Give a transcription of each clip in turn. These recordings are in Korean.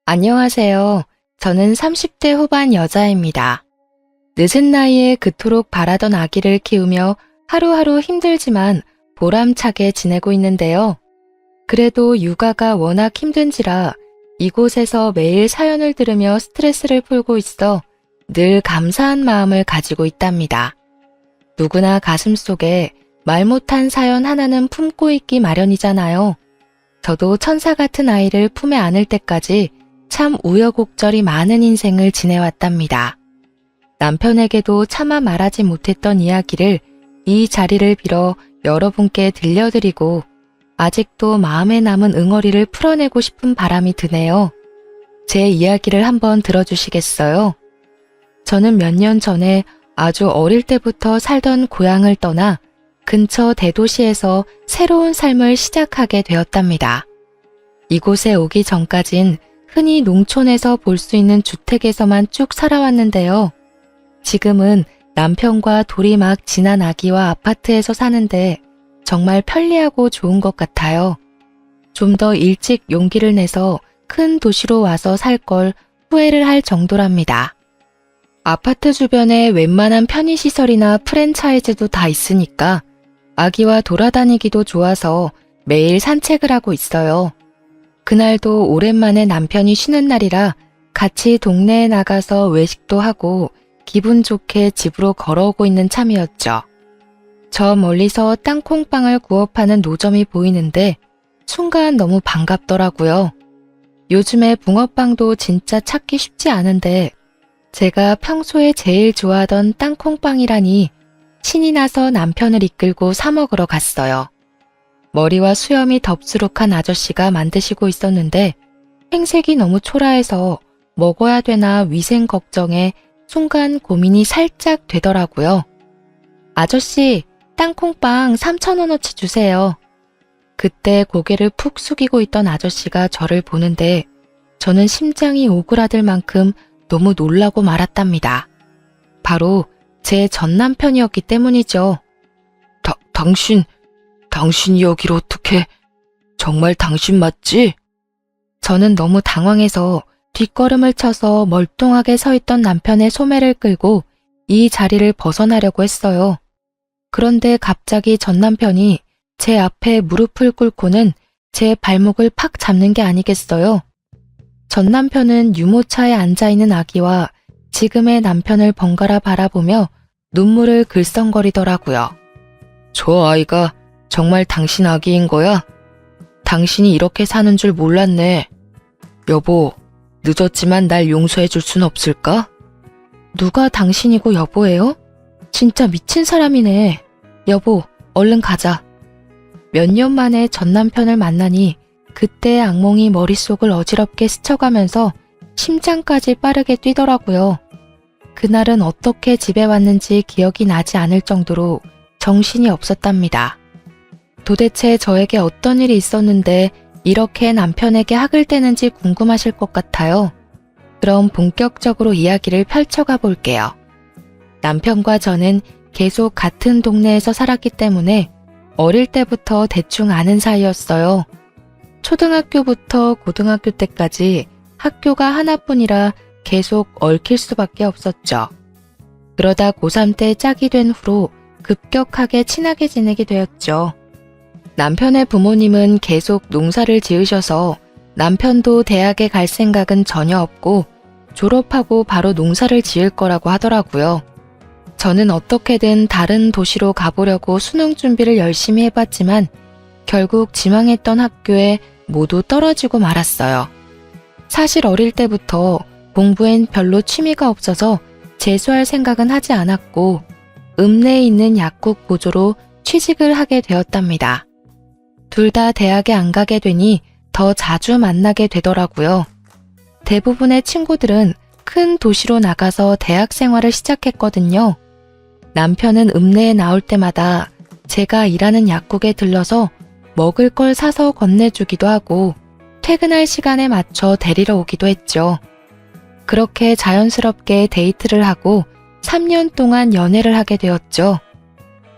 안녕하세요. 저는 30대 후반 여자입니다. 늦은 나이에 그토록 바라던 아기를 키우며 하루하루 힘들지만 보람차게 지내고 있는데요. 그래도 육아가 워낙 힘든지라 이곳에서 매일 사연을 들으며 스트레스를 풀고 있어 늘 감사한 마음을 가지고 있답니다. 누구나 가슴속에 말 못한 사연 하나는 품고 있기 마련이잖아요. 저도 천사 같은 아이를 품에 안을 때까지 참 우여곡절이 많은 인생을 지내왔답니다. 남편에게도 차마 말하지 못했던 이야기를 이 자리를 빌어 여러분께 들려드리고 아직도 마음에 남은 응어리를 풀어내고 싶은 바람이 드네요. 제 이야기를 한번 들어주시겠어요? 저는 몇 년 전에 아주 어릴 때부터 살던 고향을 떠나 근처 대도시에서 새로운 삶을 시작하게 되었답니다. 이곳에 오기 전까진 흔히 농촌에서 볼 수 있는 주택에서만 쭉 살아왔는데요. 지금은 남편과 둘이 막 지난 아기와 아파트에서 사는데 정말 편리하고 좋은 것 같아요. 좀 더 일찍 용기를 내서 큰 도시로 와서 살 걸 후회를 할 정도랍니다. 아파트 주변에 웬만한 편의시설이나 프랜차이즈도 다 있으니까 아기와 돌아다니기도 좋아서 매일 산책을 하고 있어요. 그날도 오랜만에 남편이 쉬는 날이라 같이 동네에 나가서 외식도 하고 기분 좋게 집으로 걸어오고 있는 참이었죠. 저 멀리서 땅콩빵을 구워 파는 노점이 보이는데 순간 너무 반갑더라고요. 요즘에 붕어빵도 진짜 찾기 쉽지 않은데 제가 평소에 제일 좋아하던 땅콩빵이라니 신이 나서 남편을 이끌고 사 먹으러 갔어요. 머리와 수염이 덥수룩한 아저씨가 만드시고 있었는데 행색이 너무 초라해서 먹어야 되나 위생 걱정에 순간 고민이 살짝 되더라고요. 아저씨, 땅콩빵 3,000원어치 주세요. 그때 고개를 푹 숙이고 있던 아저씨가 저를 보는데 저는 심장이 오그라들 만큼 너무 놀라고 말았답니다. 바로 제 전 남편이었기 때문이죠. 당신이 여기로 어떻게? 정말 당신 맞지? 저는 너무 당황해서 뒷걸음을 쳐서 멀뚱하게 서 있던 남편의 소매를 끌고 이 자리를 벗어나려고 했어요. 그런데 갑자기 전 남편이 제 앞에 무릎을 꿇고는 제 발목을 팍 잡는 게 아니겠어요? 전 남편은 유모차에 앉아있는 아기와 지금의 남편을 번갈아 바라보며 눈물을 글썽거리더라고요. 저 아이가 정말 당신 아기인 거야? 당신이 이렇게 사는 줄 몰랐네. 여보, 늦었지만 날 용서해 줄 순 없을까? 누가 당신이고 여보예요? 진짜 미친 사람이네. 여보, 얼른 가자. 몇 년 만에 전 남편을 만나니 그때의 악몽이 머릿속을 어지럽게 스쳐가면서 심장까지 빠르게 뛰더라고요. 그날은 어떻게 집에 왔는지 기억이 나지 않을 정도로 정신이 없었답니다. 도대체 저에게 어떤 일이 있었는데 이렇게 남편에게 학을 떼는지 궁금하실 것 같아요. 그럼 본격적으로 이야기를 펼쳐가 볼게요. 남편과 저는 계속 같은 동네에서 살았기 때문에 어릴 때부터 대충 아는 사이였어요. 초등학교부터 고등학교 때까지 학교가 하나뿐이라 계속 얽힐 수밖에 없었죠. 그러다 고3 때 짝이 된 후로 급격하게 친하게 지내게 되었죠. 남편의 부모님은 계속 농사를 지으셔서 남편도 대학에 갈 생각은 전혀 없고 졸업하고 바로 농사를 지을 거라고 하더라고요. 저는 어떻게든 다른 도시로 가보려고 수능 준비를 열심히 해봤지만 결국 지망했던 학교에 모두 떨어지고 말았어요. 사실 어릴 때부터 공부엔 별로 취미가 없어서 재수할 생각은 하지 않았고 읍내에 있는 약국 보조로 취직을 하게 되었답니다. 둘 다 대학에 안 가게 되니 더 자주 만나게 되더라고요. 대부분의 친구들은 큰 도시로 나가서 대학 생활을 시작했거든요. 남편은 읍내에 나올 때마다 제가 일하는 약국에 들러서 먹을 걸 사서 건네주기도 하고 퇴근할 시간에 맞춰 데리러 오기도 했죠. 그렇게 자연스럽게 데이트를 하고 3년 동안 연애를 하게 되었죠.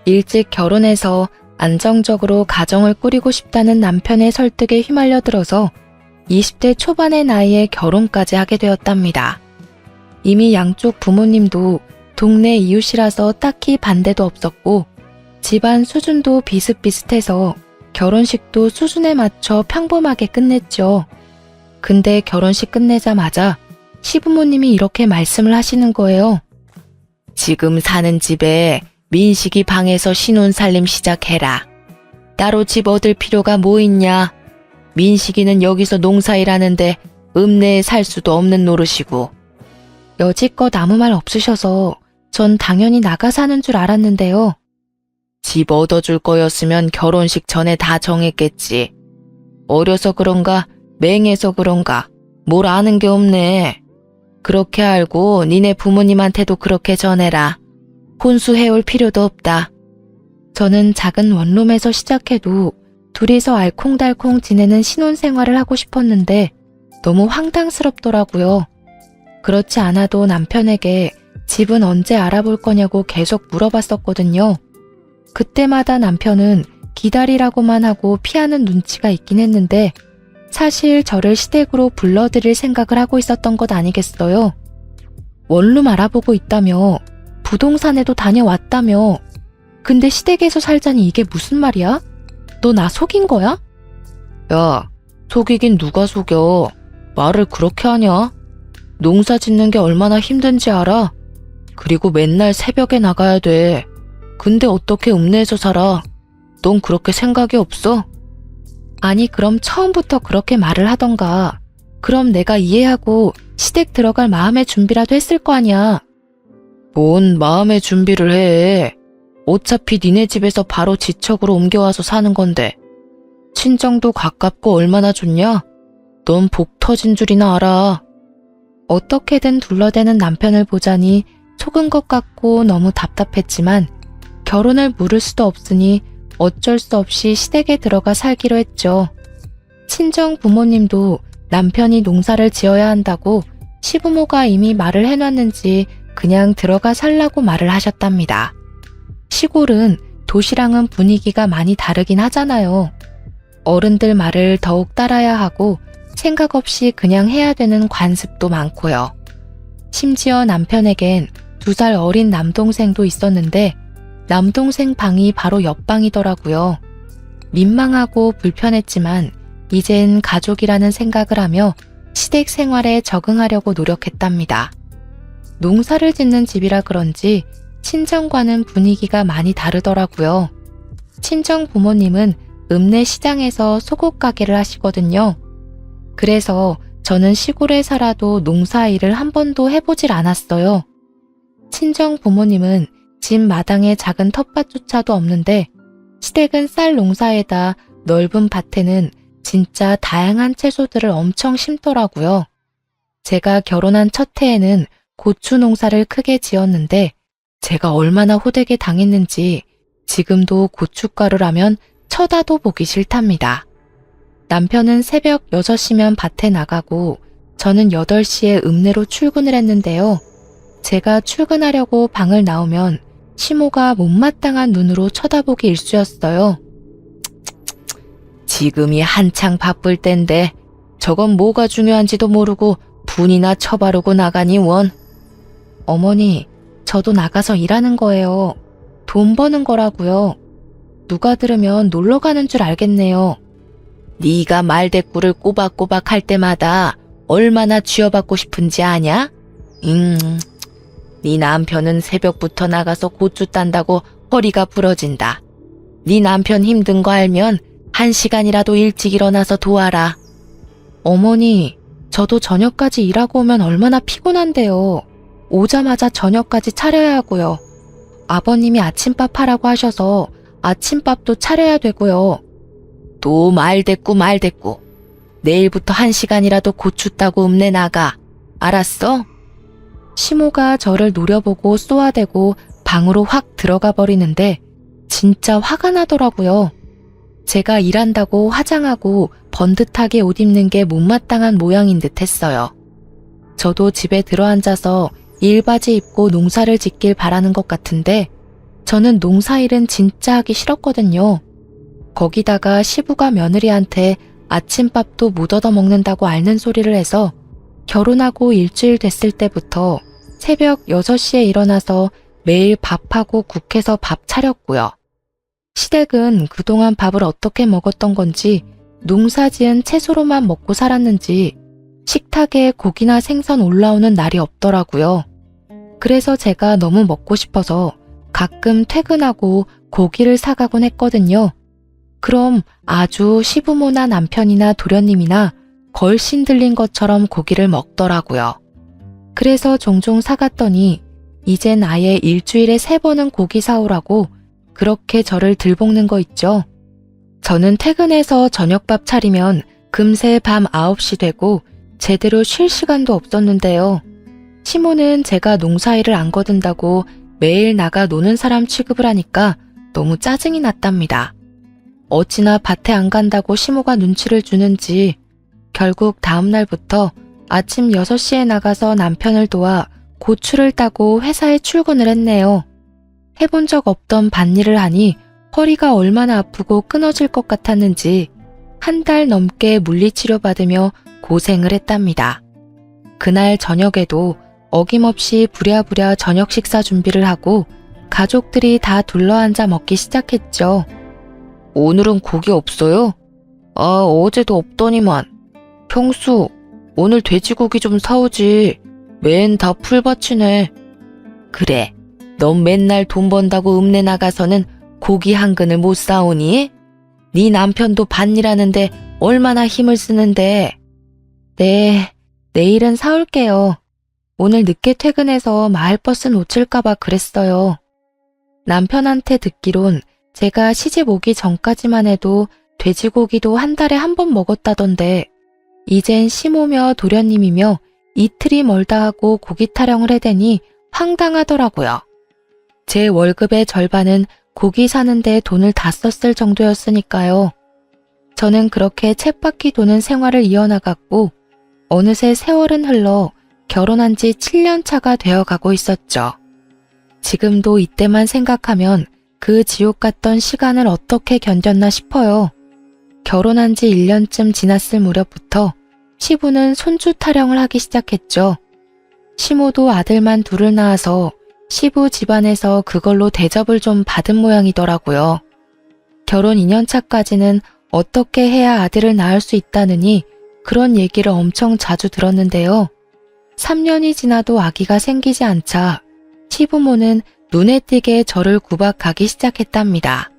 일찍 결혼해서 안정적으로 가정을 꾸리고 싶다는 남편의 설득에 휘말려 들어서 20대 초반의 나이에 결혼까지 하게 되었답니다. 이미 양쪽 부모님도 동네 이웃이라서 딱히 반대도 없었고 집안 수준도 비슷비슷해서 결혼식도 수준에 맞춰 평범하게 끝냈죠. 근데 결혼식 끝내자마자 시부모님이 이렇게 말씀을 하시는 거예요. 지금 사는 집에 민식이 방에서 신혼살림 시작해라. 따로 집 얻을 필요가 뭐 있냐. 민식이는 여기서 농사일하는데 읍내에 살 수도 없는 노릇이고. 여지껏 아무 말 없으셔서 전 당연히 나가 사는 줄 알았는데요. 집 얻어줄 거였으면 결혼식 전에 다 정했겠지. 어려서 그런가 맹해서 그런가 뭘 아는 게 없네. 그렇게 알고 니네 부모님한테도 그렇게 전해라. 혼수해올 필요도 없다. 저는 작은 원룸에서 시작해도 둘이서 알콩달콩 지내는 신혼생활을 하고 싶었는데 너무 황당스럽더라고요. 그렇지 않아도 남편에게 집은 언제 알아볼 거냐고 계속 물어봤었거든요. 그때마다 남편은 기다리라고만 하고 피하는 눈치가 있긴 했는데 사실 저를 시댁으로 불러들일 생각을 하고 있었던 것 아니겠어요? 원룸 알아보고 있다며, 부동산에도 다녀왔다며, 근데 시댁에서 살자니 이게 무슨 말이야? 너 나 속인 거야? 야, 속이긴 누가 속여. 말을 그렇게 하냐? 농사 짓는 게 얼마나 힘든지 알아? 그리고 맨날 새벽에 나가야 돼. 근데 어떻게 읍내에서 살아? 넌 그렇게 생각이 없어? 아니 그럼 처음부터 그렇게 말을 하던가. 그럼 내가 이해하고 시댁 들어갈 마음의 준비라도 했을 거 아니야. 뭔 마음의 준비를 해. 어차피 니네 집에서 바로 지척으로 옮겨와서 사는 건데. 친정도 가깝고 얼마나 좋냐? 넌 복 터진 줄이나 알아. 어떻게든 둘러대는 남편을 보자니 속은 것 같고 너무 답답했지만 결혼을 물을 수도 없으니 어쩔 수 없이 시댁에 들어가 살기로 했죠. 친정 부모님도 남편이 농사를 지어야 한다고 시부모가 이미 말을 해놨는지 그냥 들어가 살라고 말을 하셨답니다. 시골은 도시랑은 분위기가 많이 다르긴 하잖아요. 어른들 말을 더욱 따라야 하고 생각 없이 그냥 해야 되는 관습도 많고요. 심지어 남편에겐 2살 어린 남동생도 있었는데 남동생 방이 바로 옆방이더라고요. 민망하고 불편했지만 이젠 가족이라는 생각을 하며 시댁 생활에 적응하려고 노력했답니다. 농사를 짓는 집이라 그런지 친정과는 분위기가 많이 다르더라고요. 친정 부모님은 읍내 시장에서 속옷 가게를 하시거든요. 그래서 저는 시골에 살아도 농사일을 한 번도 해보질 않았어요. 친정 부모님은 집 마당에 작은 텃밭조차도 없는데 시댁은 쌀 농사에다 넓은 밭에는 진짜 다양한 채소들을 엄청 심더라고요. 제가 결혼한 첫 해에는 고추 농사를 크게 지었는데 제가 얼마나 호되게 당했는지 지금도 고춧가루라면 쳐다도 보기 싫답니다. 남편은 새벽 6시면 밭에 나가고 저는 8시에 읍내로 출근을 했는데요. 제가 출근하려고 방을 나오면 시모가 못마땅한 눈으로 쳐다보기 일쑤였어요. 지금이 한창 바쁠 땐데 저건 뭐가 중요한지도 모르고 분이나 쳐바르고 나가니 원. 어머니, 저도 나가서 일하는 거예요. 돈 버는 거라고요. 누가 들으면 놀러 가는 줄 알겠네요. 네가 말대꾸를 꼬박꼬박 할 때마다 얼마나 쥐어받고 싶은지 아냐? 네 남편은 새벽부터 나가서 고추 딴다고 허리가 부러진다. 네 남편 힘든 거 알면 1시간이라도 일찍 일어나서 도와라. 어머니, 저도 저녁까지 일하고 오면 얼마나 피곤한데요. 오자마자 저녁까지 차려야 하고요. 아버님이 아침밥 하라고 하셔서 아침밥도 차려야 되고요. 또 말대꾸. 내일부터 1시간이라도 고추 따고 읍내 나가. 알았어? 시모가 저를 노려보고 쏘아대고 방으로 확 들어가 버리는데 진짜 화가 나더라고요. 제가 일한다고 화장하고 번듯하게 옷 입는 게 못마땅한 모양인 듯 했어요. 저도 집에 들어앉아서 일바지 입고 농사를 짓길 바라는 것 같은데 저는 농사일은 진짜 하기 싫었거든요. 거기다가 시부가 며느리한테 아침밥도 못 얻어 먹는다고 앓는 소리를 해서 결혼하고 일주일 됐을 때부터 새벽 6시에 일어나서 매일 밥하고 국해서 밥 차렸고요. 시댁은 그동안 밥을 어떻게 먹었던 건지 농사지은 채소로만 먹고 살았는지 식탁에 고기나 생선 올라오는 날이 없더라고요. 그래서 제가 너무 먹고 싶어서 가끔 퇴근하고 고기를 사가곤 했거든요. 그럼 아주 시부모나 남편이나 도련님이나 걸신 들린 것처럼 고기를 먹더라고요. 그래서 종종 사갔더니 이젠 아예 일주일에 3번은 고기 사오라고 그렇게 저를 들볶는 거 있죠. 저는 퇴근해서 저녁밥 차리면 금세 밤 9시 되고 제대로 쉴 시간도 없었는데요. 시모는 제가 농사일을 안 거둔다고 매일 나가 노는 사람 취급을 하니까 너무 짜증이 났답니다. 어찌나 밭에 안 간다고 시모가 눈치를 주는지 결국 다음 날부터 아침 6시에 나가서 남편을 도와 고추를 따고 회사에 출근을 했네요. 해본 적 없던 밭일을 하니 허리가 얼마나 아프고 끊어질 것 같았는지 1달 넘게 물리치료 받으며 고생을 했답니다. 그날 저녁에도 어김없이 부랴부랴 저녁 식사 준비를 하고 가족들이 다 둘러앉아 먹기 시작했죠. 오늘은 고기 없어요? 어제도 없더니만. 평수, 오늘 돼지고기 좀 사오지. 맨 다 풀밭이네. 그래, 넌 맨날 돈 번다고 읍내 나가서는 고기 한 근을 못 사오니? 네 남편도 밭일하는데 얼마나 힘을 쓰는데. 네, 내일은 사올게요. 오늘 늦게 퇴근해서 마을버스 놓칠까봐 그랬어요. 남편한테 듣기론 제가 시집 오기 전까지만 해도 돼지고기도 1달에 1번 먹었다던데 이젠 시모며 도련님이며 이틀이 멀다 하고 고기 타령을 해대니 황당하더라고요. 제 월급의 절반은 고기 사는데 돈을 다 썼을 정도였으니까요. 저는 그렇게 쳇바퀴 도는 생활을 이어나갔고 어느새 세월은 흘러 결혼한 지 7년 차가 되어가고 있었죠. 지금도 이때만 생각하면 그 지옥 같던 시간을 어떻게 견뎠나 싶어요. 결혼한 지 1년쯤 지났을 무렵부터 시부는 손주 타령을 하기 시작했죠. 시모도 아들만 둘을 낳아서 시부 집안에서 그걸로 대접을 좀 받은 모양이더라고요. 결혼 2년 차까지는 어떻게 해야 아들을 낳을 수 있다느니 그런 얘기를 엄청 자주 들었는데요. 3년이 지나도 아기가 생기지 않자 시부모는 눈에 띄게 저를 구박하기 시작했답니다.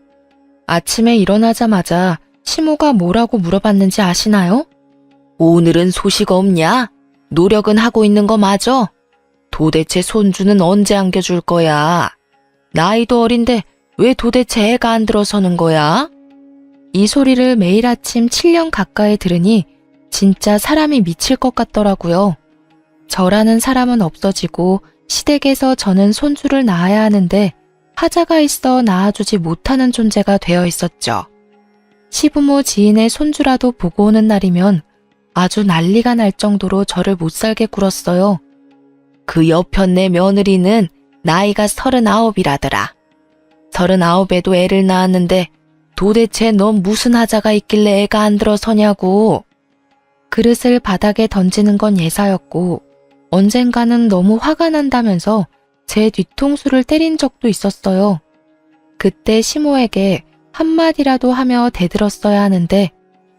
아침에 일어나자마자 시모가 뭐라고 물어봤는지 아시나요? 오늘은 소식 없냐? 노력은 하고 있는 거 맞아? 도대체 손주는 언제 안겨줄 거야? 나이도 어린데 왜 도대체 애가 안 들어서는 거야? 이 소리를 매일 아침 7년 가까이 들으니 진짜 사람이 미칠 것 같더라고요. 저라는 사람은 없어지고 시댁에서 저는 손주를 낳아야 하는데 하자가 있어 낳아주지 못하는 존재가 되어 있었죠. 시부모 지인의 손주라도 보고 오는 날이면 아주 난리가 날 정도로 저를 못살게 굴었어요. 그 여편네 며느리는 나이가 39이라더라. 39에도 애를 낳았는데 도대체 넌 무슨 하자가 있길래 애가 안 들어서냐고. 그릇을 바닥에 던지는 건 예사였고 언젠가는 너무 화가 난다면서 제 뒤통수를 때린 적도 있었어요. 그때 시모에게 한마디라도 하며 대들었어야 하는데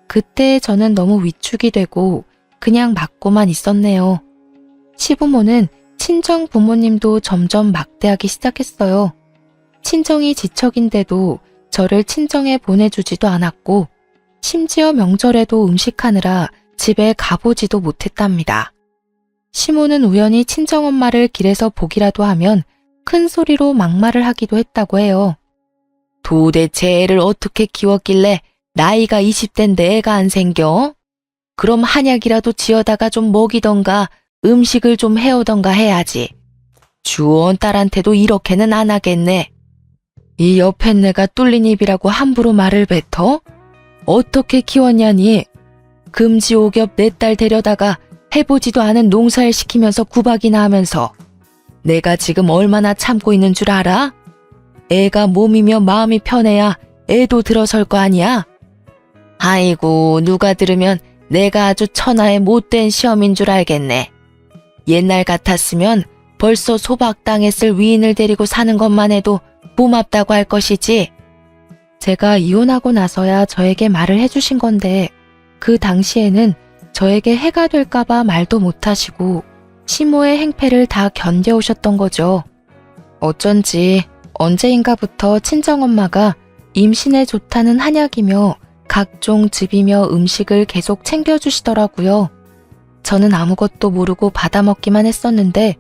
그때 저는 너무 위축이 되고 그냥 맞고만 있었네요. 시부모는 친정 부모님도 점점 막대하기 시작했어요. 친정이 지척인데도 저를 친정에 보내주지도 않았고 심지어 명절에도 음식하느라 집에 가보지도 못했답니다. 시모는 우연히 친정엄마를 길에서 보기라도 하면 큰 소리로 막말을 하기도 했다고 해요. 도대체 애를 어떻게 키웠길래 나이가 20대인데 애가 안 생겨? 그럼 한약이라도 지어다가 좀 먹이던가 음식을 좀 해오던가 해야지. 주원 딸한테도 이렇게는 안 하겠네. 이 여편네가 뚫린 입이라고 함부로 말을 뱉어? 어떻게 키웠냐니? 금지옥엽 내 딸 데려다가 해보지도 않은 농사일 시키면서 구박이나 하면서 내가 지금 얼마나 참고 있는 줄 알아? 애가 몸이며 마음이 편해야 애도 들어설 거 아니야? 아이고, 누가 들으면 내가 아주 천하의 못된 시험인 줄 알겠네. 옛날 같았으면 벌써 소박당했을 위인을 데리고 사는 것만 해도 고맙다고 할 것이지. 제가 이혼하고 나서야 저에게 말을 해주신 건데 그 당시에는 저에게 해가 될까봐 말도 못하시고 시모의 행패를 다 견뎌오셨던 거죠. 어쩐지 언제인가부터 친정엄마가 임신에 좋다는 한약이며 각종 즙이며 음식을 계속 챙겨주시더라고요. 저는 아무것도 모르고 받아먹기만 했었는데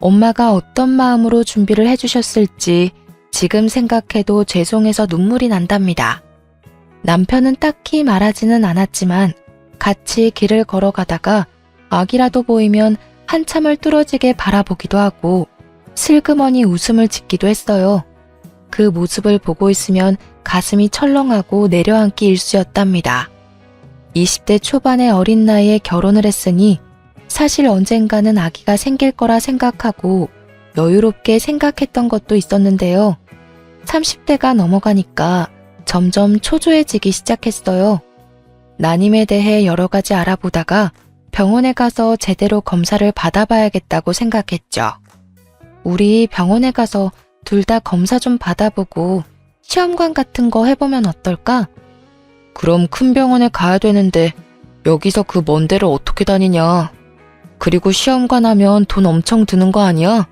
엄마가 어떤 마음으로 준비를 해주셨을지 지금 생각해도 죄송해서 눈물이 난답니다. 남편은 딱히 말하지는 않았지만 같이 길을 걸어가다가 아기라도 보이면 한참을 뚫어지게 바라보기도 하고 슬그머니 웃음을 짓기도 했어요. 그 모습을 보고 있으면 가슴이 철렁하고 내려앉기 일쑤였답니다. 20대 초반의 어린 나이에 결혼을 했으니 사실 언젠가는 아기가 생길 거라 생각하고 여유롭게 생각했던 것도 있었는데요. 30대가 넘어가니까 점점 초조해지기 시작했어요. 난임에 대해 여러 가지 알아보다가 병원에 가서 제대로 검사를 받아봐야겠다고 생각했죠. 우리 병원에 가서 둘 다 검사 좀 받아보고 시험관 같은 거 해보면 어떨까? 그럼 큰 병원에 가야 되는데 여기서 그 먼 데를 어떻게 다니냐? 그리고 시험관 하면 돈 엄청 드는 거 아니야?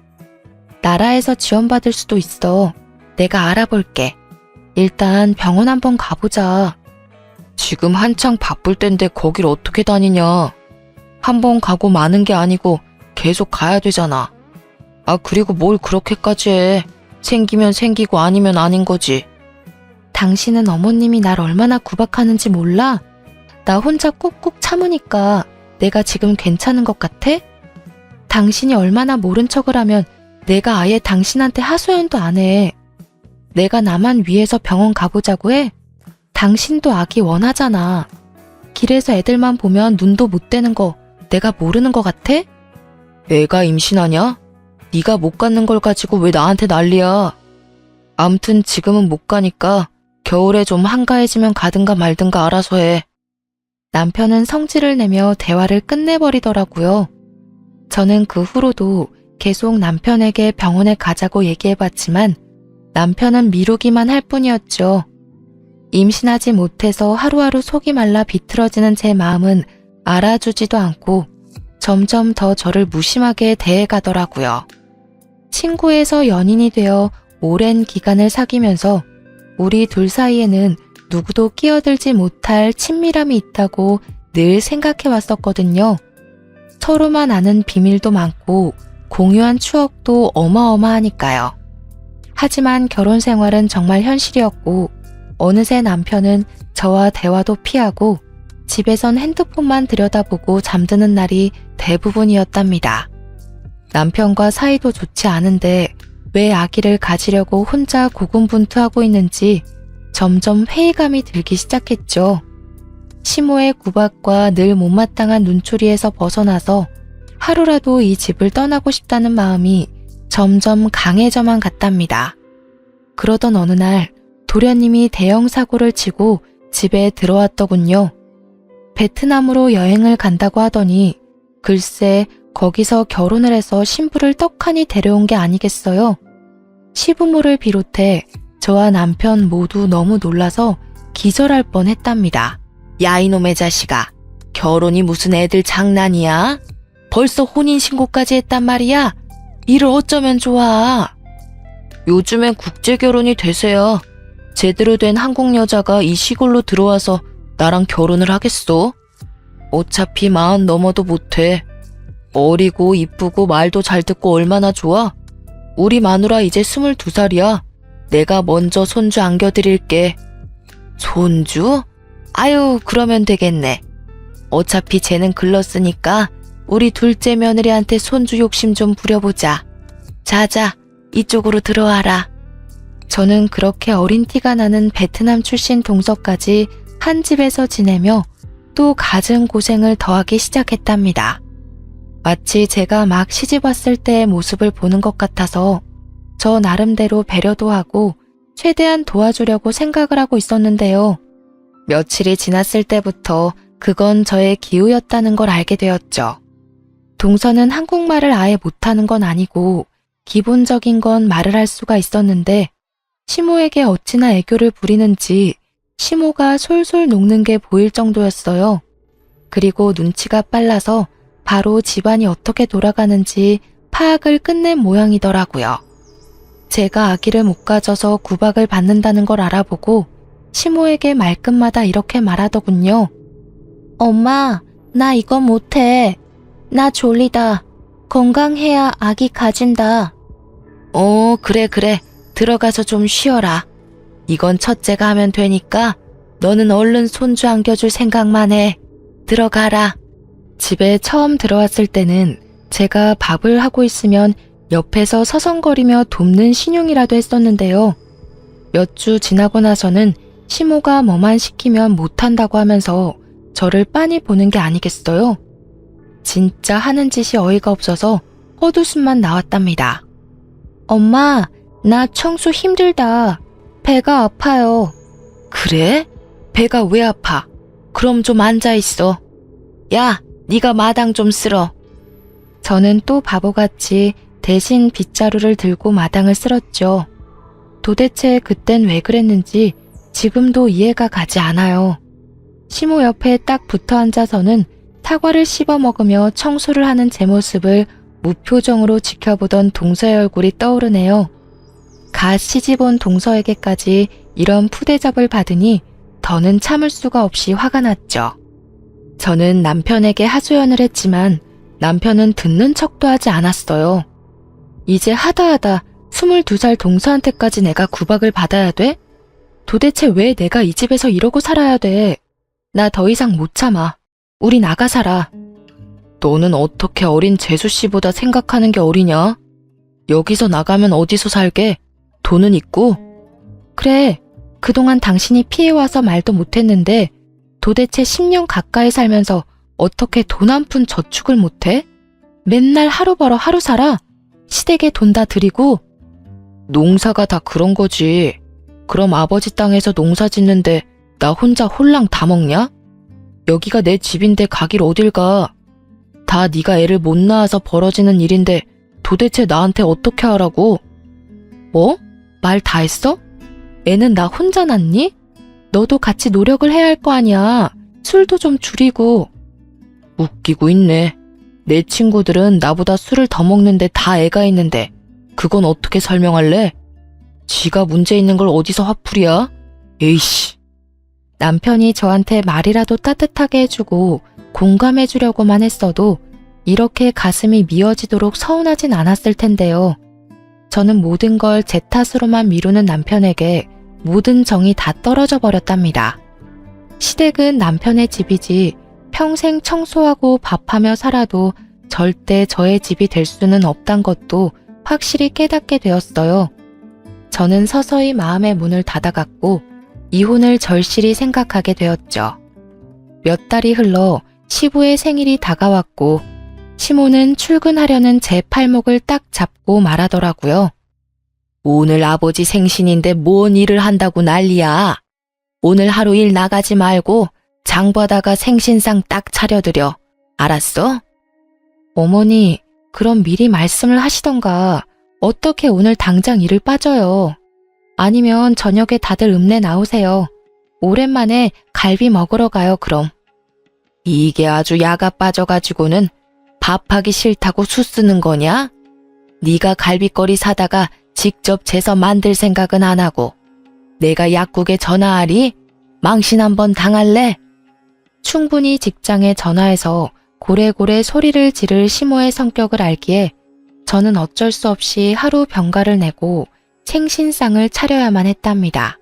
나라에서 지원받을 수도 있어. 내가 알아볼게. 일단 병원 한번 가보자. 지금 한창 바쁠 땐데 거길 어떻게 다니냐? 한번 가고 마는 게 아니고 계속 가야 되잖아. 아, 그리고 뭘 그렇게까지 해. 생기면 생기고 아니면 아닌 거지. 당신은 어머님이 날 얼마나 구박하는지 몰라? 나 혼자 꾹꾹 참으니까 내가 지금 괜찮은 것 같아? 당신이 얼마나 모른 척을 하면 내가 아예 당신한테 하소연도 안 해. 내가 나만 위해서 병원 가보자고 해? 당신도 아기 원하잖아. 길에서 애들만 보면 눈도 못 떼는 거 내가 모르는 것 같아? 애가 임신하냐? 네가 못 갖는 걸 가지고 왜 나한테 난리야? 암튼 지금은 못 가니까 겨울에 좀 한가해지면 가든가 말든가 알아서 해. 남편은 성질을 내며 대화를 끝내버리더라고요. 저는 그 후로도 계속 남편에게 병원에 가자고 얘기해봤지만 남편은 미루기만 할 뿐이었죠. 임신하지 못해서 하루하루 속이 말라 비틀어지는 제 마음은 알아주지도 않고 점점 더 저를 무심하게 대해가더라고요. 친구에서 연인이 되어 오랜 기간을 사귀면서 우리 둘 사이에는 누구도 끼어들지 못할 친밀함이 있다고 늘 생각해 왔었거든요. 서로만 아는 비밀도 많고 공유한 추억도 어마어마하니까요. 하지만 결혼 생활은 정말 현실이었고 어느새 남편은 저와 대화도 피하고 집에선 핸드폰만 들여다보고 잠드는 날이 대부분이었답니다. 남편과 사이도 좋지 않은데 왜 아기를 가지려고 혼자 고군분투하고 있는지 점점 회의감이 들기 시작했죠. 시모의 구박과 늘 못마땅한 눈초리에서 벗어나서 하루라도 이 집을 떠나고 싶다는 마음이 점점 강해져만 갔답니다. 그러던 어느 날 도련님이 대형 사고를 치고 집에 들어왔더군요. 베트남으로 여행을 간다고 하더니 글쎄 거기서 결혼을 해서 신부를 떡하니 데려온 게 아니겠어요? 시부모를 비롯해 저와 남편 모두 너무 놀라서 기절할 뻔했답니다. 야, 이놈의 자식아. 결혼이 무슨 애들 장난이야? 벌써 혼인신고까지 했단 말이야? 이를 어쩌면 좋아. 요즘엔 국제결혼이 대세야. 제대로 된 한국 여자가 이 시골로 들어와서 나랑 결혼을 하겠어? 어차피 40 넘어도 못해. 어리고 이쁘고 말도 잘 듣고 얼마나 좋아? 우리 마누라 이제 22살이야. 내가 먼저 손주 안겨드릴게. 손주? 아유, 그러면 되겠네. 어차피 쟤는 글렀으니까 우리 둘째 며느리한테 손주 욕심 좀 부려보자. 자자, 이쪽으로 들어와라. 저는 그렇게 어린 티가 나는 베트남 출신 동서까지 한 집에서 지내며 또 갖은 고생을 더하기 시작했답니다. 마치 제가 막 시집 왔을 때의 모습을 보는 것 같아서 저 나름대로 배려도 하고 최대한 도와주려고 생각을 하고 있었는데요. 며칠이 지났을 때부터 그건 저의 기우였다는 걸 알게 되었죠. 동서는 한국말을 아예 못하는 건 아니고 기본적인 건 말을 할 수가 있었는데 시모에게 어찌나 애교를 부리는지 시모가 솔솔 녹는 게 보일 정도였어요. 그리고 눈치가 빨라서 바로 집안이 어떻게 돌아가는지 파악을 끝낸 모양이더라고요. 제가 아기를 못 가져서 구박을 받는다는 걸 알아보고 시모에게 말끝마다 이렇게 말하더군요. 엄마, 나 이거 못해. 나 졸리다. 건강해야 아기 가진다. 그래. 들어가서 좀 쉬어라. 이건 첫째가 하면 되니까 너는 얼른 손주 안겨줄 생각만 해. 들어가라. 집에 처음 들어왔을 때는 제가 밥을 하고 있으면 옆에서 서성거리며 돕는 신용이라도 했었는데요. 몇 주 지나고 나서는 시모가 뭐만 시키면 못한다고 하면서 저를 빤히 보는 게 아니겠어요? 진짜 하는 짓이 어이가 없어서 헛웃음만 나왔답니다. 엄마, 나 청소 힘들다. 배가 아파요. 그래? 배가 왜 아파? 그럼 좀 앉아있어. 야, 네가 마당 좀 쓸어. 저는 또 바보같이 대신 빗자루를 들고 마당을 쓸었죠. 도대체 그땐 왜 그랬는지 지금도 이해가 가지 않아요. 시모 옆에 딱 붙어 앉아서는 사과를 씹어 먹으며 청소를 하는 제 모습을 무표정으로 지켜보던 동서의 얼굴이 떠오르네요. 갓 시집온 동서에게까지 이런 푸대접을 받으니 더는 참을 수가 없이 화가 났죠. 저는 남편에게 하소연을 했지만 남편은 듣는 척도 하지 않았어요. 이제 하다하다 22살 동서한테까지 내가 구박을 받아야 돼? 도대체 왜 내가 이 집에서 이러고 살아야 돼? 나 더 이상 못 참아. 우리 나가 살아. 너는 어떻게 어린 재수씨보다 생각하는 게 어리냐? 여기서 나가면 어디서 살게? 돈은 있고? 그래, 그동안 당신이 피해와서 말도 못했는데 도대체 10년 가까이 살면서 어떻게 돈 한 푼 저축을 못해? 맨날 하루 벌어 하루 살아? 시댁에 돈 다 들이고? 농사가 다 그런 거지. 그럼 아버지 땅에서 농사 짓는데 나 혼자 홀랑 다 먹냐? 여기가 내 집인데 가길 어딜 가? 다 네가 애를 못 낳아서 벌어지는 일인데 도대체 나한테 어떻게 하라고? 뭐? 말 다 했어? 애는 나 혼자 낳니? 너도 같이 노력을 해야 할 거 아니야. 술도 좀 줄이고. 웃기고 있네. 내 친구들은 나보다 술을 더 먹는데 다 애가 있는데 그건 어떻게 설명할래? 지가 문제 있는 걸 어디서 화풀이야? 에이씨. 남편이 저한테 말이라도 따뜻하게 해주고 공감해주려고만 했어도 이렇게 가슴이 미어지도록 서운하진 않았을 텐데요. 저는 모든 걸 제 탓으로만 미루는 남편에게 모든 정이 다 떨어져 버렸답니다. 시댁은 남편의 집이지 평생 청소하고 밥하며 살아도 절대 저의 집이 될 수는 없단 것도 확실히 깨닫게 되었어요. 저는 서서히 마음의 문을 닫아갔고 이혼을 절실히 생각하게 되었죠. 몇 달이 흘러 시부의 생일이 다가왔고 시모는 출근하려는 제 팔목을 딱 잡고 말하더라고요. 오늘 아버지 생신인데 뭔 일을 한다고 난리야. 오늘 하루 일 나가지 말고 장 봐다가 생신상 딱 차려드려. 알았어? 어머니, 그럼 미리 말씀을 하시던가. 어떻게 오늘 당장 일을 빠져요. 아니면 저녁에 다들 읍내 나오세요. 오랜만에 갈비 먹으러 가요, 그럼. 이게 아주 야가 빠져가지고는 밥하기 싫다고 수 쓰는 거냐? 네가 갈비거리 사다가 직접 재서 만들 생각은 안 하고 내가 약국에 전화하리? 망신 한번 당할래? 충분히 직장에 전화해서 고래고래 소리를 지를 시모의 성격을 알기에 저는 어쩔 수 없이 하루 병가를 내고 생신상을 차려야만 했답니다.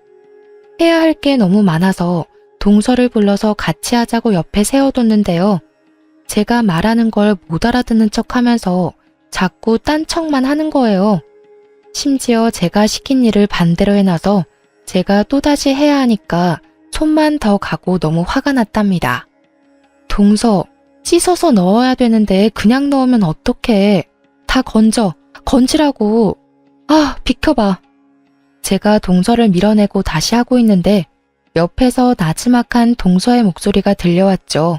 해야 할 게 너무 많아서 동서를 불러서 같이 하자고 옆에 세워뒀는데요. 제가 말하는 걸 못 알아듣는 척하면서 자꾸 딴 척만 하는 거예요. 심지어 제가 시킨 일을 반대로 해놔서 제가 또다시 해야 하니까 손만 더 가고 너무 화가 났답니다. 동서, 씻어서 넣어야 되는데 그냥 넣으면 어떡해. 다 건지라고. 아, 비켜봐. 제가 동서를 밀어내고 다시 하고 있는데 옆에서 나지막한 동서의 목소리가 들려왔죠.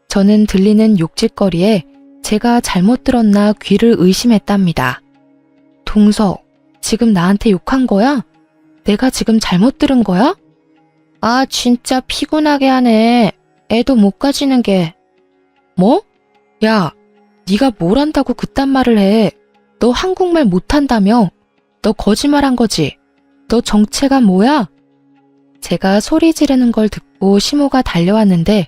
저는 들리는 욕짓거리에 제가 잘못 들었나 귀를 의심했답니다. 동서, 지금 나한테 욕한 거야? 내가 지금 잘못 들은 거야? 아, 진짜 피곤하게 하네. 애도 못 가지는 게. 뭐? 야, 네가 뭘 안다고 그딴 말을 해. 너 한국말 못한다며? 너 거짓말한 거지? 너 정체가 뭐야? 제가 소리 지르는 걸 듣고 시모가 달려왔는데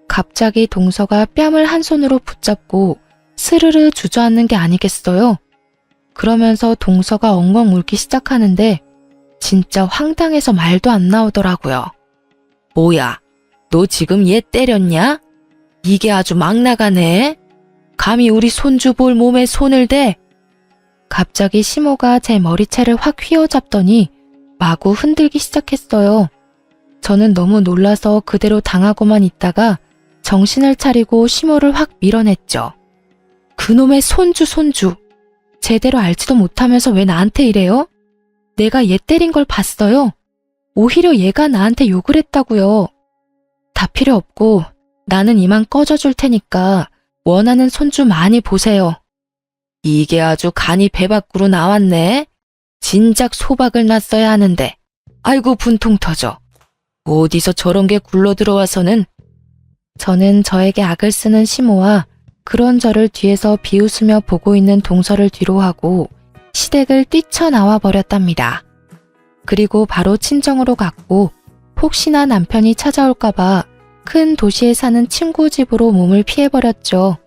갑자기 동서가 뺨을 한 손으로 붙잡고 스르르 주저앉는 게 아니겠어요? 그러면서 동서가 엉엉 울기 시작하는데 진짜 황당해서 말도 안 나오더라고요. 뭐야, 너 지금 얘 때렸냐? 이게 아주 막 나가네. 감히 우리 손주 볼 몸에 손을 대? 갑자기 시모가 제 머리채를 확 휘어잡더니 마구 흔들기 시작했어요. 저는 너무 놀라서 그대로 당하고만 있다가 정신을 차리고 시모를 확 밀어냈죠. 그놈의 손주. 제대로 알지도 못하면서 왜 나한테 이래요? 내가 얘 때린 걸 봤어요. 오히려 얘가 나한테 욕을 했다고요. 다 필요 없고 나는 이만 꺼져줄 테니까 원하는 손주 많이 보세요. 이게 아주 간이 배 밖으로 나왔네. 진작 소박을 놨어야 하는데. 아이고 분통 터져. 어디서 저런 게 굴러 들어와서는. 저는 저에게 악을 쓰는 시모와 그런 저를 뒤에서 비웃으며 보고 있는 동서를 뒤로 하고 시댁을 뛰쳐나와 버렸답니다. 그리고 바로 친정으로 갔고 혹시나 남편이 찾아올까봐 큰 도시에 사는 친구 집으로 몸을 피해버렸죠.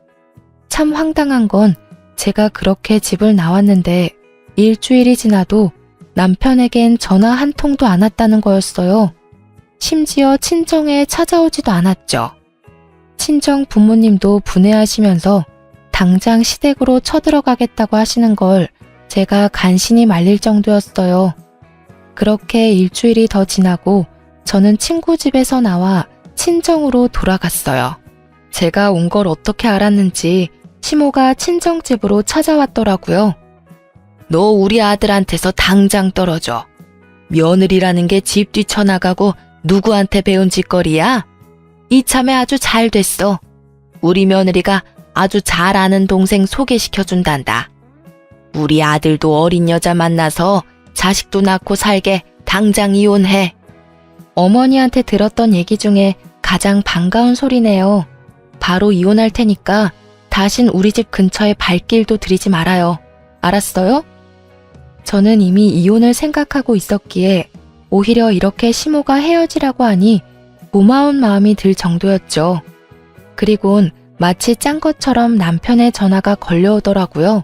참 황당한 건 제가 그렇게 집을 나왔는데 일주일이 지나도 남편에겐 전화 한 통도 안 왔다는 거였어요. 심지어 친정에 찾아오지도 않았죠. 친정 부모님도 분해하시면서 당장 시댁으로 쳐들어가겠다고 하시는 걸 제가 간신히 말릴 정도였어요. 그렇게 일주일이 더 지나고 저는 친구 집에서 나와 친정으로 돌아갔어요. 제가 온 걸 어떻게 알았는지 시모가 친정집으로 찾아왔더라고요. 너 우리 아들한테서 당장 떨어져. 며느리라는 게 집 뛰쳐나가고 누구한테 배운 짓거리야? 이참에 아주 잘 됐어. 우리 며느리가 아주 잘 아는 동생 소개시켜준단다. 우리 아들도 어린 여자 만나서 자식도 낳고 살게 당장 이혼해. 어머니한테 들었던 얘기 중에 가장 반가운 소리네요. 바로 이혼할 테니까 다신 우리 집 근처에 발길도 들이지 말아요. 알았어요? 저는 이미 이혼을 생각하고 있었기에 오히려 이렇게 시모가 헤어지라고 하니 고마운 마음이 들 정도였죠. 그리곤 마치 짠 것처럼 남편의 전화가 걸려오더라고요.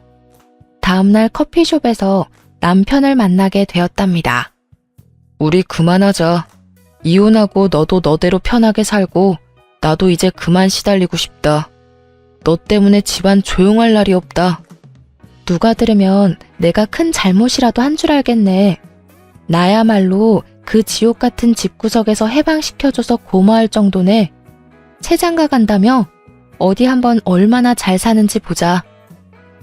다음날 커피숍에서 남편을 만나게 되었답니다. 우리 그만하자. 이혼하고 너도 너대로 편하게 살고 나도 이제 그만 시달리고 싶다. 너 때문에 집안 조용할 날이 없다. 누가 들으면 내가 큰 잘못이라도 한 줄 알겠네. 나야말로 그 지옥 같은 집구석에서 해방시켜줘서 고마울 정도네. 새장가 간다며? 어디 한번 얼마나 잘 사는지 보자.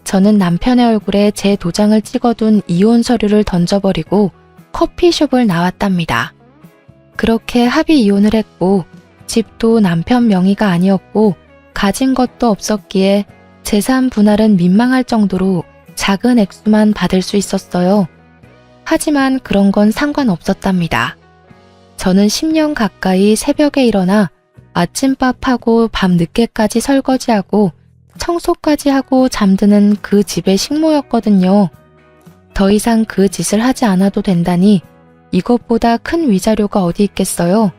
저는 남편의 얼굴에 제 도장을 찍어둔 이혼 서류를 던져버리고 커피숍을 나왔답니다. 그렇게 합의 이혼을 했고 집도 남편 명의가 아니었고 가진 것도 없었기에 재산 분할은 민망할 정도로 작은 액수만 받을 수 있었어요. 하지만 그런 건 상관없었답니다. 저는 10년 가까이 새벽에 일어나 아침밥하고 밤 늦게까지 설거지하고 청소까지 하고 잠드는 그 집의 식모였거든요. 더 이상 그 짓을 하지 않아도 된다니 이것보다 큰 위자료가 어디 있겠어요.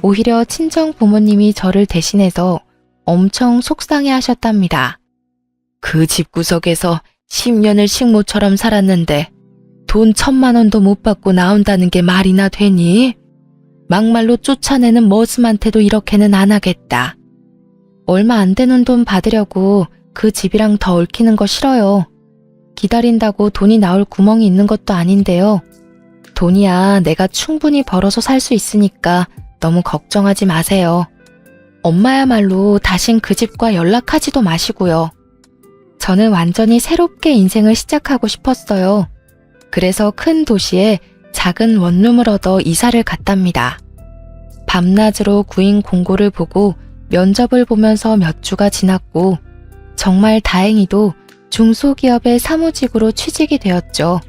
오히려 친정 부모님이 저를 대신해서 엄청 속상해 하셨답니다. 그 집구석에서 10년을 식모처럼 살았는데 돈 1,000만 원도 못 받고 나온다는 게 말이나 되니? 막말로 쫓아내는 머슴한테도 이렇게는 안 하겠다. 얼마 안 되는 돈 받으려고 그 집이랑 더 얽히는 거 싫어요. 기다린다고 돈이 나올 구멍이 있는 것도 아닌데요. 돈이야 내가 충분히 벌어서 살 수 있으니까 너무 걱정하지 마세요. 엄마야말로 다신 그 집과 연락하지도 마시고요. 저는 완전히 새롭게 인생을 시작하고 싶었어요. 그래서 큰 도시에 작은 원룸을 얻어 이사를 갔답니다. 밤낮으로 구인 공고를 보고 면접을 보면서 몇 주가 지났고 정말 다행히도 중소기업의 사무직으로 취직이 되었죠.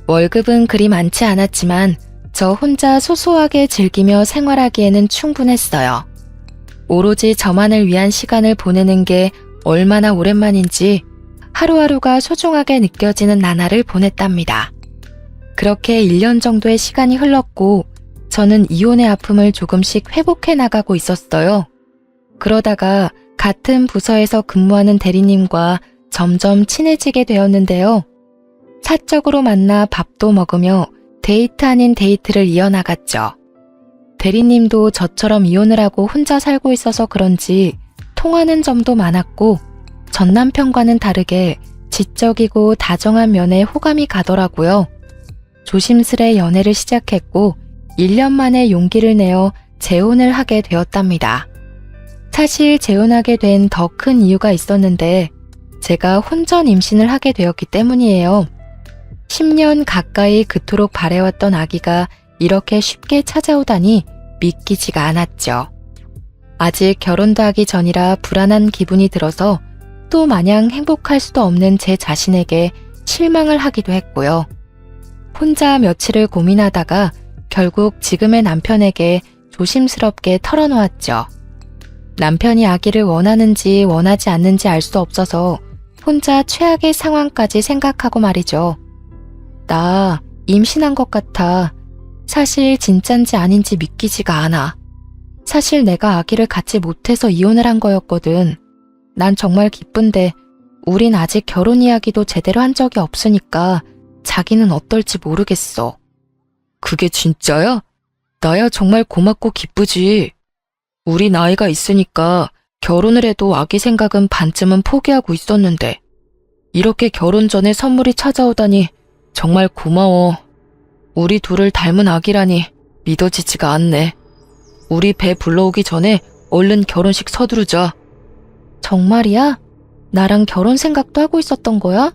월급은 그리 많지 않았지만 저 혼자 소소하게 즐기며 생활하기에는 충분했어요. 오로지 저만을 위한 시간을 보내는 게 얼마나 오랜만인지 하루하루가 소중하게 느껴지는 나날을 보냈답니다. 그렇게 1년 정도의 시간이 흘렀고 저는 이혼의 아픔을 조금씩 회복해 나가고 있었어요. 그러다가 같은 부서에서 근무하는 대리님과 점점 친해지게 되었는데요. 사적으로 만나 밥도 먹으며 데이트 아닌 데이트를 이어나갔죠. 대리님도 저처럼 이혼을 하고 혼자 살고 있어서 그런지 통하는 점도 많았고 전 남편과는 다르게 지적이고 다정한 면에 호감이 가더라고요. 조심스레 연애를 시작했고 1년 만에 용기를 내어 재혼을 하게 되었답니다. 사실 재혼하게 된 더 큰 이유가 있었는데 제가 혼전 임신을 하게 되었기 때문이에요. 10년 가까이 그토록 바래왔던 아기가 이렇게 쉽게 찾아오다니 믿기지가 않았죠. 아직 결혼도 하기 전이라 불안한 기분이 들어서 또 마냥 행복할 수도 없는 제 자신에게 실망을 하기도 했고요. 혼자 며칠을 고민하다가 결국 지금의 남편에게 조심스럽게 털어놓았죠. 남편이 아기를 원하는지 원하지 않는지 알 수 없어서 혼자 최악의 상황까지 생각하고 말이죠. 나 임신한 것 같아. 사실 진짠지 아닌지 믿기지가 않아. 사실 내가 아기를 갖지 못해서 이혼을 한 거였거든. 난 정말 기쁜데 우린 아직 결혼 이야기도 제대로 한 적이 없으니까 자기는 어떨지 모르겠어. 그게 진짜야? 나야 정말 고맙고 기쁘지. 우리 나이가 있으니까 결혼을 해도 아기 생각은 반쯤은 포기하고 있었는데 이렇게 결혼 전에 선물이 찾아오다니 정말 고마워. 우리 둘을 닮은 아기라니 믿어지지가 않네. 우리 배 불러오기 전에 얼른 결혼식 서두르자. 정말이야? 나랑 결혼 생각도 하고 있었던 거야?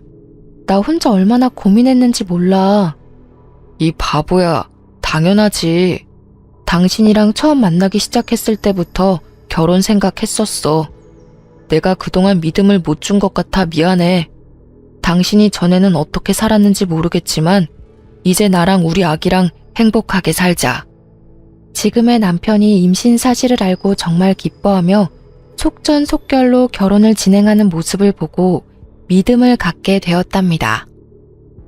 나 혼자 얼마나 고민했는지 몰라. 이 바보야, 당연하지. 당신이랑 처음 만나기 시작했을 때부터 결혼 생각했었어. 내가 그동안 믿음을 못 준 것 같아 미안해. 당신이 전에는 어떻게 살았는지 모르겠지만 이제 나랑 우리 아기랑 행복하게 살자. 지금의 남편이 임신 사실을 알고 정말 기뻐하며 속전속결로 결혼을 진행하는 모습을 보고 믿음을 갖게 되었답니다.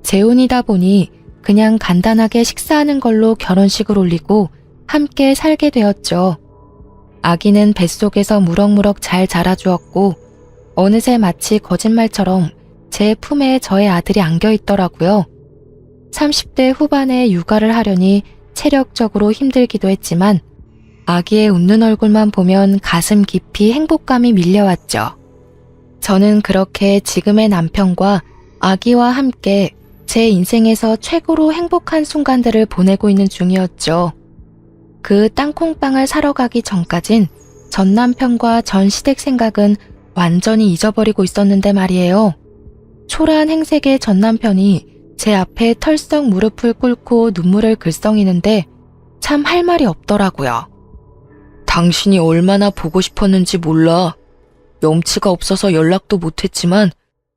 재혼이다 보니 그냥 간단하게 식사하는 걸로 결혼식을 올리고 함께 살게 되었죠. 아기는 뱃속에서 무럭무럭 잘 자라주었고 어느새 마치 거짓말처럼 제 품에 저의 아들이 안겨 있더라고요. 30대 후반에 육아를 하려니 체력적으로 힘들기도 했지만 아기의 웃는 얼굴만 보면 가슴 깊이 행복감이 밀려왔죠. 저는 그렇게 지금의 남편과 아기와 함께 제 인생에서 최고로 행복한 순간들을 보내고 있는 중이었죠. 그 땅콩빵을 사러 가기 전까진 전 남편과 전 시댁 생각은 완전히 잊어버리고 있었는데 말이에요. 초라한 행색의 전 남편이 제 앞에 털썩 무릎을 꿇고 눈물을 글썽이는데 참 할 말이 없더라고요. 당신이 얼마나 보고 싶었는지 몰라. 염치가 없어서 연락도 못했지만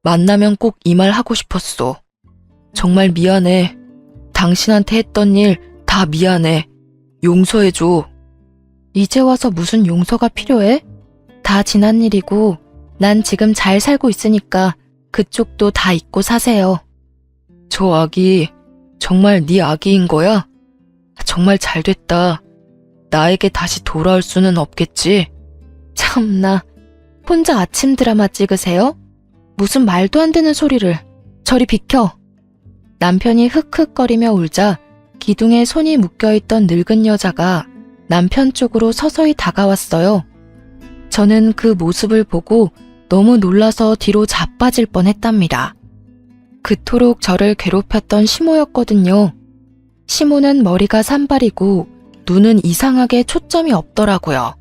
만나면 꼭 이 말 하고 싶었어. 정말 미안해. 당신한테 했던 일 다 미안해. 용서해줘. 이제 와서 무슨 용서가 필요해? 다 지난 일이고 난 지금 잘 살고 있으니까 그쪽도 다 잊고 사세요. 저 아기 정말 네 아기인 거야? 정말 잘됐다. 나에게 다시 돌아올 수는 없겠지? 참나, 혼자 아침 드라마 찍으세요? 무슨 말도 안 되는 소리를. 저리 비켜. 남편이 흑흑거리며 울자 기둥에 손이 묶여있던 늙은 여자가 남편 쪽으로 서서히 다가왔어요. 저는 그 모습을 보고 너무 놀라서 뒤로 자빠질 뻔했답니다. 그토록 저를 괴롭혔던 시모였거든요. 시모는 머리가 산발이고 눈은 이상하게 초점이 없더라고요.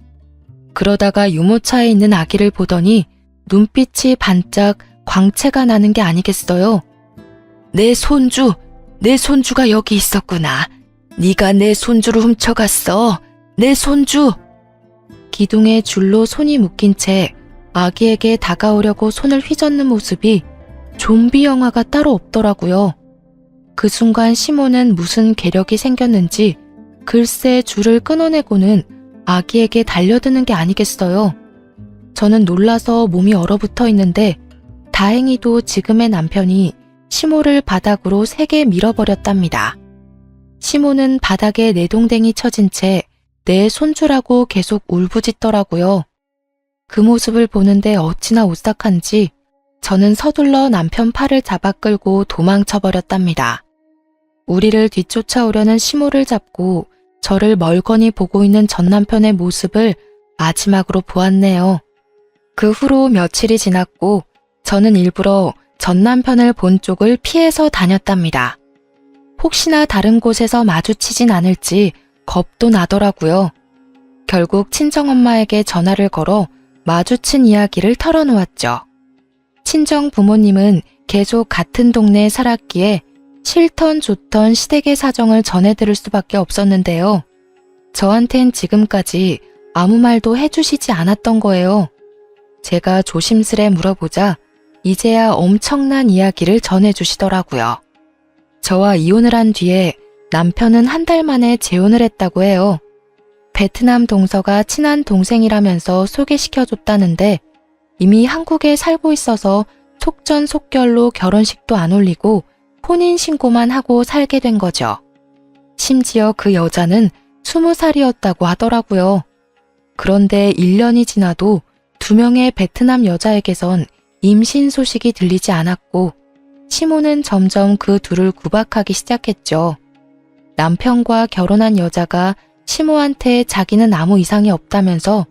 그러다가 유모차에 있는 아기를 보더니 눈빛이 반짝 광채가 나는 게 아니겠어요. 내 손주가 여기 있었구나. 네가 내 손주를 훔쳐갔어. 내 손주! 기둥에 줄로 손이 묶인 채 아기에게 다가오려고 손을 휘젓는 모습이 좀비 영화가 따로 없더라고요. 그 순간 시몬은 무슨 괴력이 생겼는지 글쎄 줄을 끊어내고는 아기에게 달려드는 게 아니겠어요. 저는 놀라서 몸이 얼어붙어 있는데 다행히도 지금의 남편이 시모를 바닥으로 세게 밀어버렸답니다. 시모는 바닥에 내동댕이 쳐진 채 내 손주라고 계속 울부짖더라고요. 그 모습을 보는데 어찌나 오싹한지 저는 서둘러 남편 팔을 잡아 끌고 도망쳐버렸답니다. 우리를 뒤쫓아오려는 시모를 잡고 저를 멀거니 보고 있는 전 남편의 모습을 마지막으로 보았네요. 그 후로 며칠이 지났고 저는 일부러 전 남편을 본 쪽을 피해서 다녔답니다. 혹시나 다른 곳에서 마주치진 않을지 겁도 나더라고요. 결국 친정엄마에게 전화를 걸어 마주친 이야기를 털어놓았죠. 친정 부모님은 계속 같은 동네에 살았기에 싫던 좋던 시댁의 사정을 전해들을 수밖에 없었는데요. 저한텐 지금까지 아무 말도 해주시지 않았던 거예요. 제가 조심스레 물어보자 이제야 엄청난 이야기를 전해주시더라고요. 저와 이혼을 한 뒤에 남편은 한 달 만에 재혼을 했다고 해요. 베트남 동서가 친한 동생이라면서 소개시켜줬다는데 이미 한국에 살고 있어서 속전속결로 결혼식도 안 올리고 혼인신고만 하고 살게 된 거죠. 심지어 그 여자는 20살이었다고 하더라고요. 그런데 1년이 지나도 2명의 베트남 여자에게선 임신 소식이 들리지 않았고 시모는 점점 그 둘을 구박하기 시작했죠. 남편과 결혼한 여자가 시모한테 자기는 아무 이상이 없다면서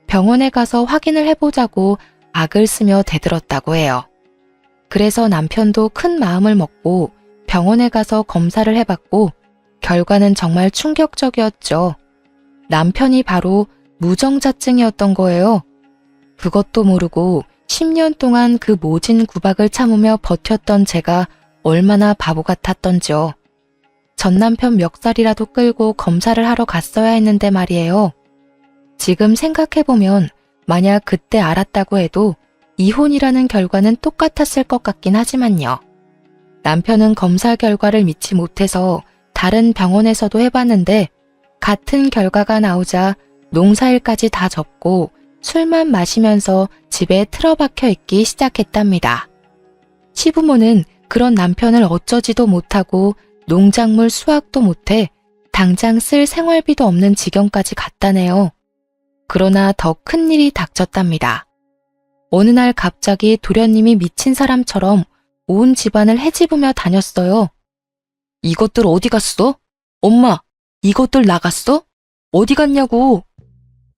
병원에 가서 확인을 해보자고 악을 쓰며 대들었다고 해요. 그래서 남편도 큰 마음을 먹고 병원에 가서 검사를 해봤고 결과는 정말 충격적이었죠. 남편이 바로 무정자증이었던 거예요. 그것도 모르고 10년 동안 그 모진 구박을 참으며 버텼던 제가 얼마나 바보 같았던지요. 전 남편 멱살이라도 끌고 검사를 하러 갔어야 했는데 말이에요. 지금 생각해보면 만약 그때 알았다고 해도 이혼이라는 결과는 똑같았을 것 같긴 하지만요. 남편은 검사 결과를 믿지 못해서 다른 병원에서도 해봤는데 같은 결과가 나오자 농사일까지 다 접고 술만 마시면서 집에 틀어박혀 있기 시작했답니다. 시부모는 그런 남편을 어쩌지도 못하고 농작물 수확도 못해 당장 쓸 생활비도 없는 지경까지 갔다네요. 그러나 더 큰 일이 닥쳤답니다. 어느 날 갑자기 도련님이 미친 사람처럼 온 집안을 헤집으며 다녔어요. 이것들 어디 갔어? 엄마, 이것들 나갔어? 어디 갔냐고.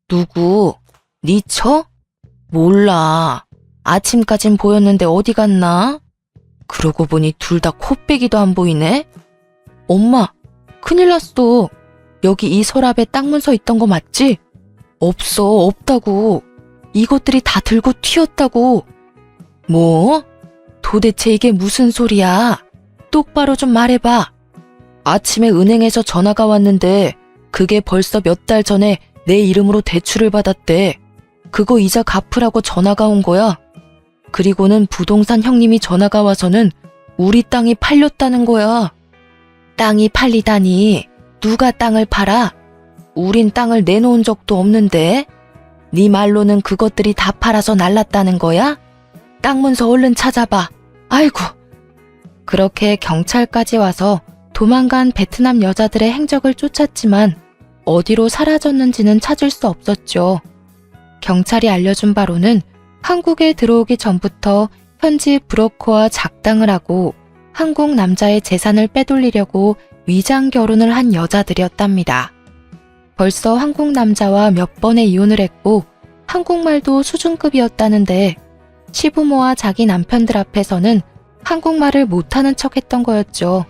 누구? 네 처? 몰라. 아침까진 보였는데 어디 갔나? 그러고 보니 둘 다 코빼기도 안 보이네? 엄마, 큰일 났어. 여기 이 서랍에 땅 문서 있던 거 맞지? 없어, 없다고. 이것들이 다 들고 튀었다고. 뭐? 도대체 이게 무슨 소리야? 똑바로 좀 말해봐. 아침에 은행에서 전화가 왔는데 그게 벌써 몇 달 전에 내 이름으로 대출을 받았대. 그거 이자 갚으라고 전화가 온 거야. 그리고는 부동산 형님이 전화가 와서는 우리 땅이 팔렸다는 거야. 땅이 팔리다니 누가 땅을 팔아? 우린 땅을 내놓은 적도 없는데. 네 말로는 그것들이 다 팔아서 날랐다는 거야? 땅 문서 얼른 찾아봐. 아이고. 그렇게 경찰까지 와서 도망간 베트남 여자들의 행적을 쫓았지만 어디로 사라졌는지는 찾을 수 없었죠. 경찰이 알려준 바로는 한국에 들어오기 전부터 현지 브로커와 작당을 하고 한국 남자의 재산을 빼돌리려고 위장 결혼을 한 여자들이었답니다. 벌써 한국 남자와 몇 번의 이혼을 했고 한국말도 수준급이었다는데 시부모와 자기 남편들 앞에서는 한국말을 못하는 척했던 거였죠.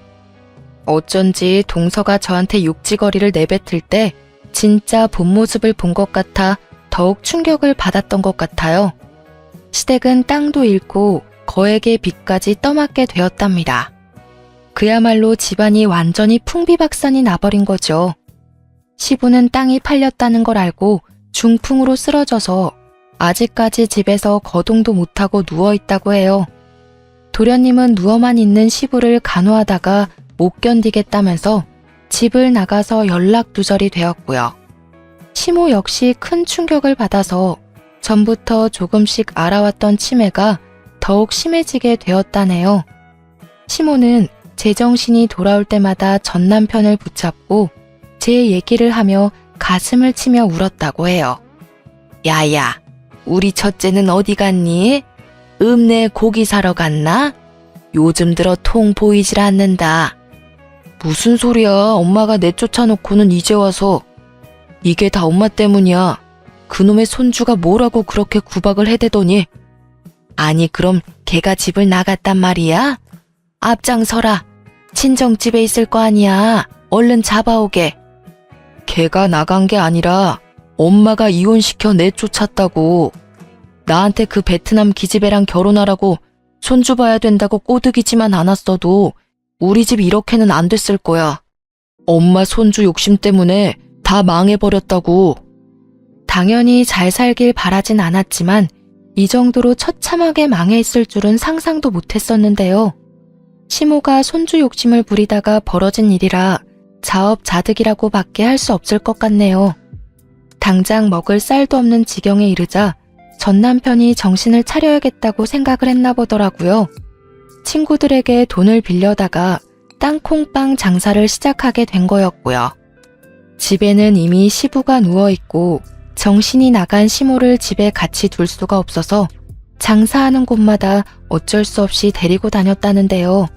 어쩐지 동서가 저한테 욕지거리를 내뱉을 때 진짜 본 모습을 본 것 같아 더욱 충격을 받았던 것 같아요. 시댁은 땅도 잃고 거액의 빚까지 떠맡게 되었답니다. 그야말로 집안이 완전히 풍비박산이 나버린 거죠. 시부는 땅이 팔렸다는 걸 알고 중풍으로 쓰러져서 아직까지 집에서 거동도 못하고 누워있다고 해요. 도련님은 누워만 있는 시부를 간호하다가 못 견디겠다면서 집을 나가서 연락두절이 되었고요. 시모 역시 큰 충격을 받아서 전부터 조금씩 알아왔던 치매가 더욱 심해지게 되었다네요. 시모는 제정신이 돌아올 때마다 전 남편을 붙잡고 제 얘기를 하며 가슴을 치며 울었다고 해요. 야야, 우리 첫째는 어디 갔니? 읍내 고기 사러 갔나? 요즘 들어 통 보이질 않는다. 무슨 소리야, 엄마가 내쫓아놓고는 이제 와서. 이게 다 엄마 때문이야. 그놈의 손주가 뭐라고 그렇게 구박을 해대더니. 아니 그럼 걔가 집을 나갔단 말이야? 앞장서라. 친정집에 있을 거 아니야. 얼른 잡아오게. 걔가 나간 게 아니라 엄마가 이혼시켜 내쫓았다고. 나한테 그 베트남 기집애랑 결혼하라고 손주 봐야 된다고 꼬드기지만 않았어도 우리 집 이렇게는 안 됐을 거야. 엄마 손주 욕심 때문에 다 망해버렸다고. 당연히 잘 살길 바라진 않았지만 이 정도로 처참하게 망해 있을 줄은 상상도 못했었는데요. 시모가 손주 욕심을 부리다가 벌어진 일이라 자업자득이라고 밖에 할 수 없을 것 같네요. 당장 먹을 쌀도 없는 지경에 이르자 전 남편이 정신을 차려야겠다고 생각을 했나 보더라고요. 친구들에게 돈을 빌려다가 땅콩빵 장사를 시작하게 된 거였고요. 집에는 이미 시부가 누워있고 정신이 나간 시모를 집에 같이 둘 수가 없어서 장사하는 곳마다 어쩔 수 없이 데리고 다녔다는데요.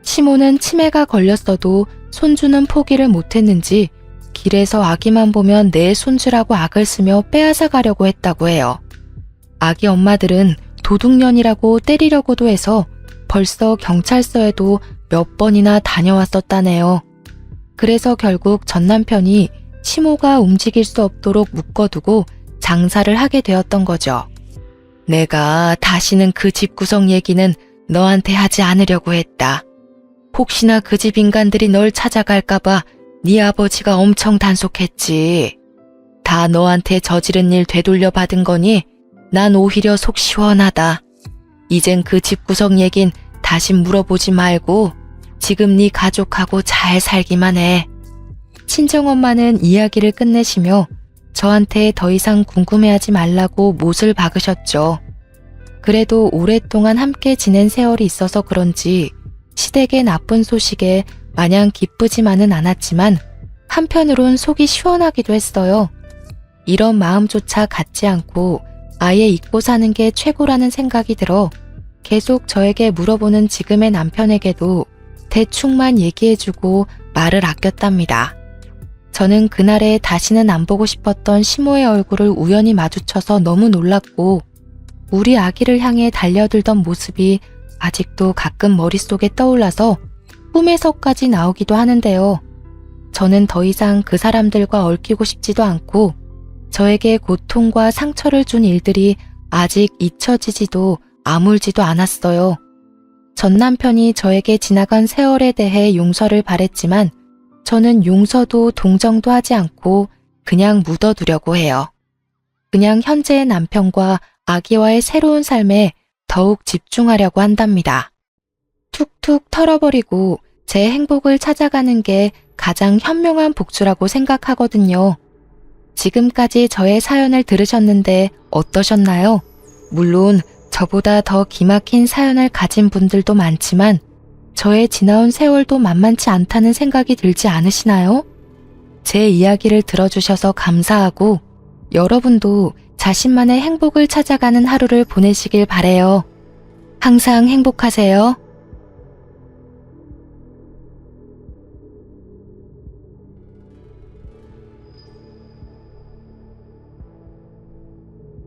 시모는 치매가 걸렸어도 손주는 포기를 못했는지 길에서 아기만 보면 내 손주라고 악을 쓰며 빼앗아 가려고 했다고 해요. 아기 엄마들은 도둑년이라고 때리려고도 해서 벌써 경찰서에도 몇 번이나 다녀왔었다네요. 그래서 결국 전 남편이 시모가 움직일 수 없도록 묶어두고 장사를 하게 되었던 거죠. 내가 다시는 그 집구석 얘기는 너한테 하지 않으려고 했다. 혹시나 그 집 인간들이 널 찾아갈까봐 네 아버지가 엄청 단속했지. 다 너한테 저지른 일 되돌려 받은 거니 난 오히려 속 시원하다. 이젠 그 집구석 얘긴 다시 물어보지 말고 지금 네 가족하고 잘 살기만 해. 친정엄마는 이야기를 끝내시며 저한테 더 이상 궁금해하지 말라고 못을 박으셨죠. 그래도 오랫동안 함께 지낸 세월이 있어서 그런지 시댁의 나쁜 소식에 마냥 기쁘지만은 않았지만 한편으론 속이 시원하기도 했어요. 이런 마음조차 갖지 않고 아예 잊고 사는 게 최고라는 생각이 들어 계속 저에게 물어보는 지금의 남편에게도 대충만 얘기해주고 말을 아꼈답니다. 저는 그날에 다시는 안 보고 싶었던 시모의 얼굴을 우연히 마주쳐서 너무 놀랐고 우리 아기를 향해 달려들던 모습이 아직도 가끔 머릿속에 떠올라서 꿈에서까지 나오기도 하는데요. 저는 더 이상 그 사람들과 얽히고 싶지도 않고 저에게 고통과 상처를 준 일들이 아직 잊혀지지도 아물지도 않았어요. 전 남편이 저에게 지나간 세월에 대해 용서를 바랬지만 저는 용서도 동정도 하지 않고 그냥 묻어두려고 해요. 그냥 현재의 남편과 아기와의 새로운 삶에 더욱 집중하려고 한답니다. 툭툭 털어버리고 제 행복을 찾아가는 게 가장 현명한 복수라고 생각하거든요. 지금까지 저의 사연을 들으셨는데 어떠셨나요? 물론 저보다 더 기막힌 사연을 가진 분들도 많지만 저의 지나온 세월도 만만치 않다는 생각이 들지 않으시나요? 제 이야기를 들어주셔서 감사하고 여러분도 자신만의 행복을 찾아가는 하루를 보내시길 바래요. 항상 행복하세요.